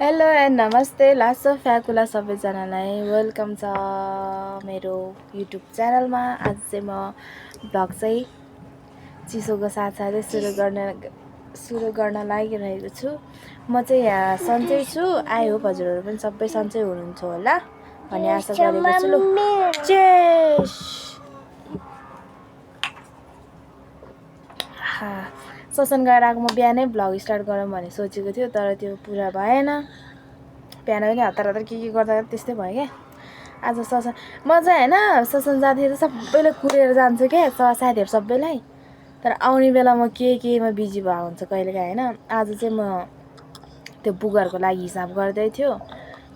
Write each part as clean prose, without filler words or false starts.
Hello and नमस्ते लासो फ्याकुला सबैजनालाई वेलकम छ मेरो युट्युब च्यानलमा। आज चाहिँ म भ्लग चाहिँ चिसोको साथसाथै सुरु गर्न लागिरहेको छु। म चाहिँ यहाँ सन्चै छु। आई होप हजुरहरू पनि सबै सन्चै हुनुहुन्छ होला भन्ने आशा गरेको छु। ल चेस ससन गएर आएको म बिहानै भ्लग स्टार्ट गरौँ भन्ने सोचेको थियो, तर त्यो पुरा भएन। बिहान पनि हतार हतार के गर्दा त्यस्तै भयो क्या। आज ससन म चाहिँ होइन ससन जाँदाखेरि सबैले कुरेर जान्छु क्या, साथीहरू सबैलाई। तर आउने बेला म केमा बिजी भएको हुन्छ कहिलेकाहीँ होइन। आज चाहिँ म त्यो बुकहरूको लागि हिसाब गर्दै थियो,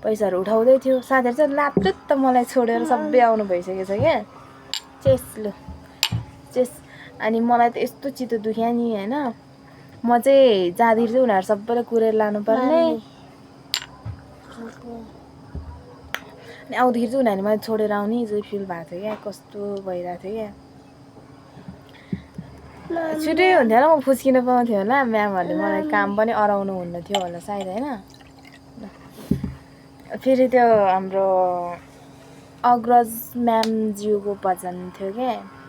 पैसाहरू उठाउँदै थियो। साथीहरू चाहिँ लाप्चुत त मलाई छोडेर सबै आउनु भइसकेको छ क्या। चेस लु चेस। अनि मलाई त यस्तो चित्त दुख्यो नि होइन। म चाहिँ जाँदाखेरि चाहिँ उनीहरू सबैलाई कुरेर लानुपर्ने, अनि आउँदाखेरि चाहिँ उनीहरूले मलाई छोडेर आउने चाहिँ फिल भएको थियो क्या। कस्तो भइरहेको थियो क्या। छुट्टै हुन्थ्यो होला, म फुस्किन पाउँथेँ होला। म्यामहरूले मलाई काम पनि अराउनु हुन्न थियो होला सायद होइन। फेरि त्यो हाम्रो अग्रज म्यामज्यूको भजन थियो क्या।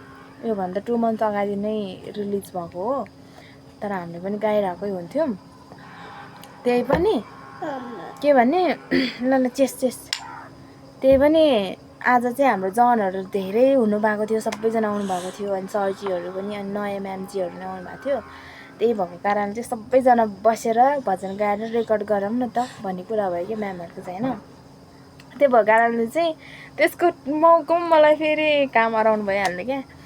योभन्दा 2 मन्थ अगाडि नै रिलिज भएको हो, तर हामीले पनि गाइरहेकै हुन्थ्यौँ। त्यही पनि के भन्ने ल चेस चेस। त्यही पनि आज चाहिँ हाम्रो जनहरू धेरै हुनुभएको थियो, सबैजना आउनुभएको थियो। अनि सरजीहरू पनि, अनि नयाँ म्यामजीहरू पनि आउनुभएको थियो। त्यही भएको कारण चाहिँ सबैजना बसेर भजन गाएर रेकर्ड गरौँ न त भन्ने कुरा भयो कि म्यामहरूको चाहिँ होइन। त्यो भएको कारणले चाहिँ त्यसको मौकामा मलाई फेरि काम अराउनु भइहाल्ने क्या।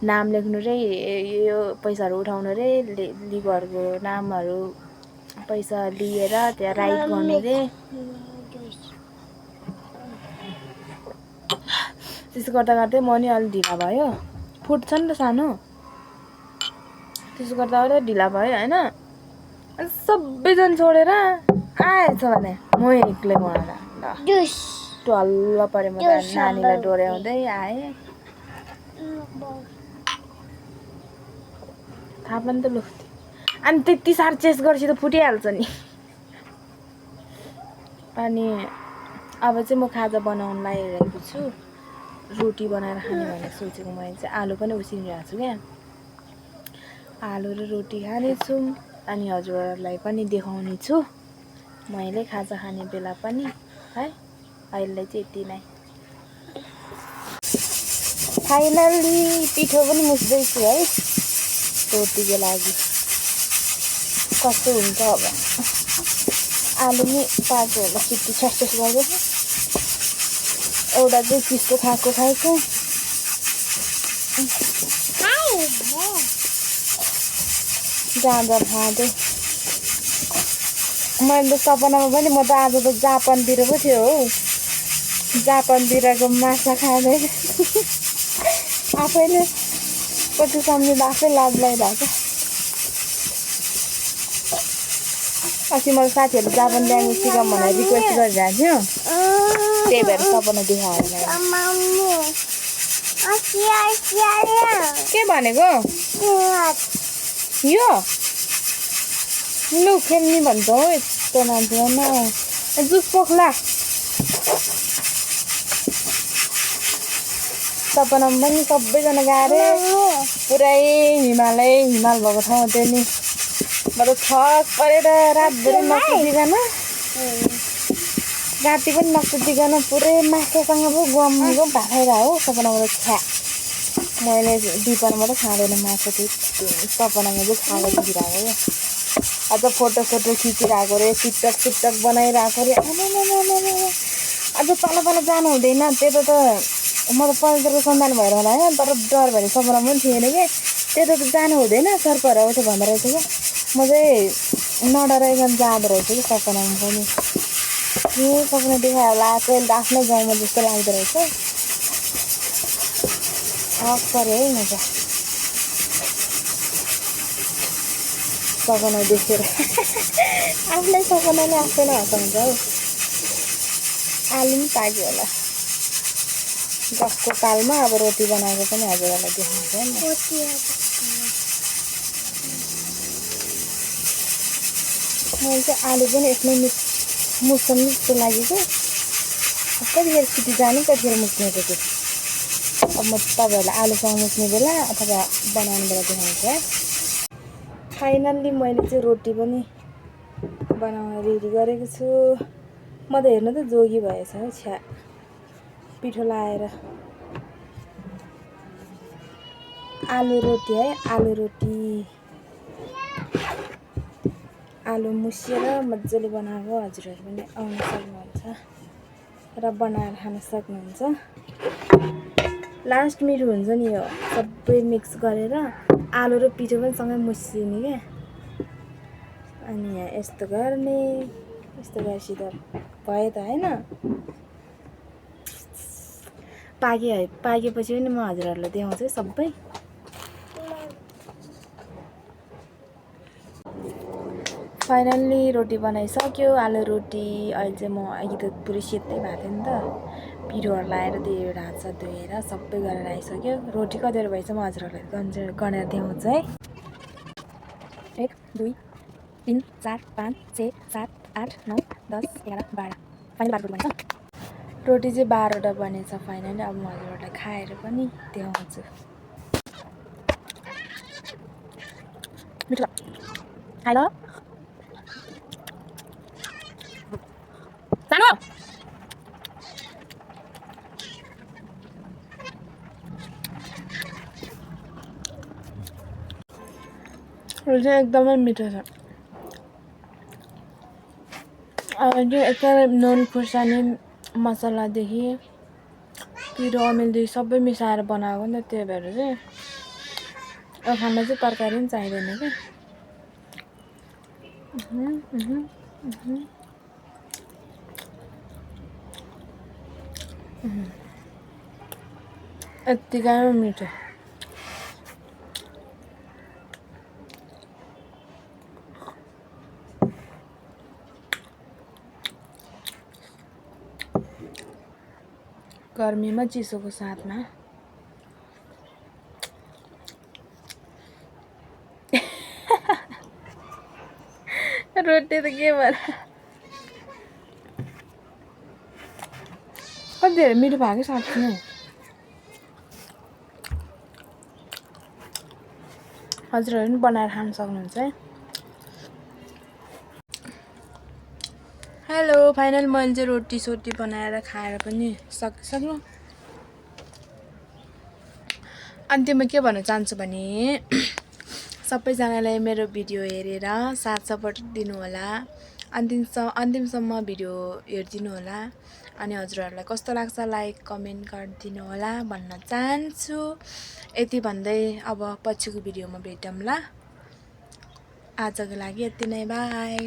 नाम लेख्नु रे, यो पैसाहरू उठाउनु रे, लिगहरूको नामहरू पैसा लिएर त्यहाँ राइट गर्नु रे। त्यसो गर्दा गर्दै म नि अलि ढिला भयो, फुट्छ नि त सानो। त्यसो गर्दा गर्दै ढिला भयो होइन। अनि सबैजना छोडेर आएछ भने म एक्लै भएर टल्ल पऱ्यो। म त नानीलाई डोर्याउँदै आएँ। थाहा पनि त लु। अनि त्यति साह्रो चेस गरेपछि त फुटिहाल्छ नि। अनि अब चाहिँ म खाजा बनाउन लागिरहेको छु। रोटी बनाएर खाने भनेर सोचेको मैले चाहिँ आलु पनि उसिनिरहेको छु क्या। आलु र रोटी खानेछु, अनि हजुरहरूलाई पनि देखाउने छु मैले खाजा खाने बेला पनि है। अहिले चाहिँ यति नै। फाइनल्ली पिठो पनि मुस्दैछु है रोटीको लागि। कस्तो हुन्छ अब। आलु पनि पाक्यो होला, सिटी छ्यास गर्दैछ। एउटा चाहिँ चिसो खाएको खाएको, जाँदा खाँदै। मैले त सपनामा पनि म त आज त जापानतिर पो थियो हौ। जापानतिरको माछा खाँदै आफैले कति सम्झिँदा आफै लाज लागिरहेको। अस्ति मैले साथीहरूले जापान ल्याङ्ग्वेज सिकाउँ भनेर रिक्वेस्ट गरिरहेको थियो, त्यही भएर सपना देखाएर के भनेको यो लु खेल्ने भन्छ हो यस्तो मान्छे। जुस पोख्ला। सपनामा पनि सबैजना गएर पुरै हिमाल भएको ठाउँ त्यो नि। म त छक परेर रातभरि नसुतिकन, राति पनि नसुतिकन पुरै माछासँग पो गमको भात खाइरहेको हो सपनाबाट छ्या। मैले दिपनमा त खाँदैन माछा, त्यो सपनामा चाहिँ खाएको देखिरहेको क्या। अझ फोटो खिचिरहेको रे, टिकटक बनाइरहेको रे। अझ तल जानु हुँदैन, त्यता त म त पवित्रको सन्तान भएर होला होइन, तर डर भने सपना पनि थिएन कि त्यता त जानु हुँदैन, सर्पहरू आउँछ भन्दो रहेछ क्या। म चाहिँ नडराइकन जाँदो रहेछ कि सपनामा पनि। के सपना देखायो होला, कहिले त आफ्नै गाउँमा जस्तो लाग्दो रहेछ। छक पऱ्यो है म त सपना देखेर। आफ्नै सपनाले आफैलाई हँसाउँछ हौ। आलु पनि पाक्यो होला। गफको कालमा अब रोटी बनाएको पनि हजुरहरूलाई देखाउँछ नि। मैले चाहिँ आलु पनि यसमै मुस्छ जस्तो लागेको कतिखेर छिटो जाने कतिखेर मुस्ने त्यो अब म तपाईँहरूलाई आलुसँग मुस्ने बेला अथवा बनाउने बेला देखाउँछु है। फाइनल्ली मैले चाहिँ रोटी पनि बनाउन रेडी गरेको छु। म त हेर्नु त जोगी भएछ है छ्या पिठो लाएर। आलु रोटी है, आलु रोटी आलु मुसेर मजाले बनाएको हजुरहरू पनि आउन सक्नुहुन्छ र बनाएर खान सक्नुहुन्छ। लास्ट मिठो हुन्छ नि यो सबै मिक्स गरेर आलु र पिठो पनि सँगै मुसिने क्या। अनि यहाँ यस्तो गर्ने, यस्तो गरेपछि त भयो त होइन। पाकेपछि पनि म हजुरहरूलाई देखाउँछु सबै। फाइनल्ली रोटी बनाइसक्यो, आलु रोटी। अहिले चाहिँ म अघि त पुरै सेतै भएको थियो नि त, पिठोहरू लाएर त्यही भएर हात सात धोएर सबै गरेर आइसक्यो। रोटी कतिवटा भएछ म हजुरहरूलाई गनेर देखाउँछु है। 1 2 3 4 5 6 7 8 9 10 11 12 फाइनल 12 रोटी बनेछ। रोटी चाहिँ 12वटा बनेछ फाइनली। अब म हजुरहरूलाई खाएर पनि देखाउँछु। मिठो खाइ ल सानो। रोटी एकदमै मिठो छ। अब चाहिँ एकदमै नुन खुर्सानी मसलादेखि पिरो अमिलदेखि सबै मिसाएर बनाएको नि त, त्यही भएर चाहिँ अब खाना चाहिँ तरकारी पनि चाहिँदैन क्या। यत्तिकै मिठो। गर्मीमा चिसोको साथमा रोटी त के भएर कति धेरै मिठो भयो कि साँच्चै नै। हजुरहरू पनि बनाएर खान सक्नुहुन्छ है। हेलो, फाइनल मैले चाहिँ रोटी सोटी बनाएर खाएर पनि सक्नु। अन्त्यमा के भन्न चाहन्छु भने सबैजनालाई मेरो भिडियो हेरेर साथ सपोर्ट दिनुहोला। अन्तिमसम्म भिडियो हेरिदिनु होला। अनि हजुरहरूलाई कस्तो लाग्छ लाइक कमेन्ट गरिदिनु होला भन्न चाहन्छु। यति भन्दै अब पछिको भिडियोमा भेटौँला। आजको लागि यति नै, बाई।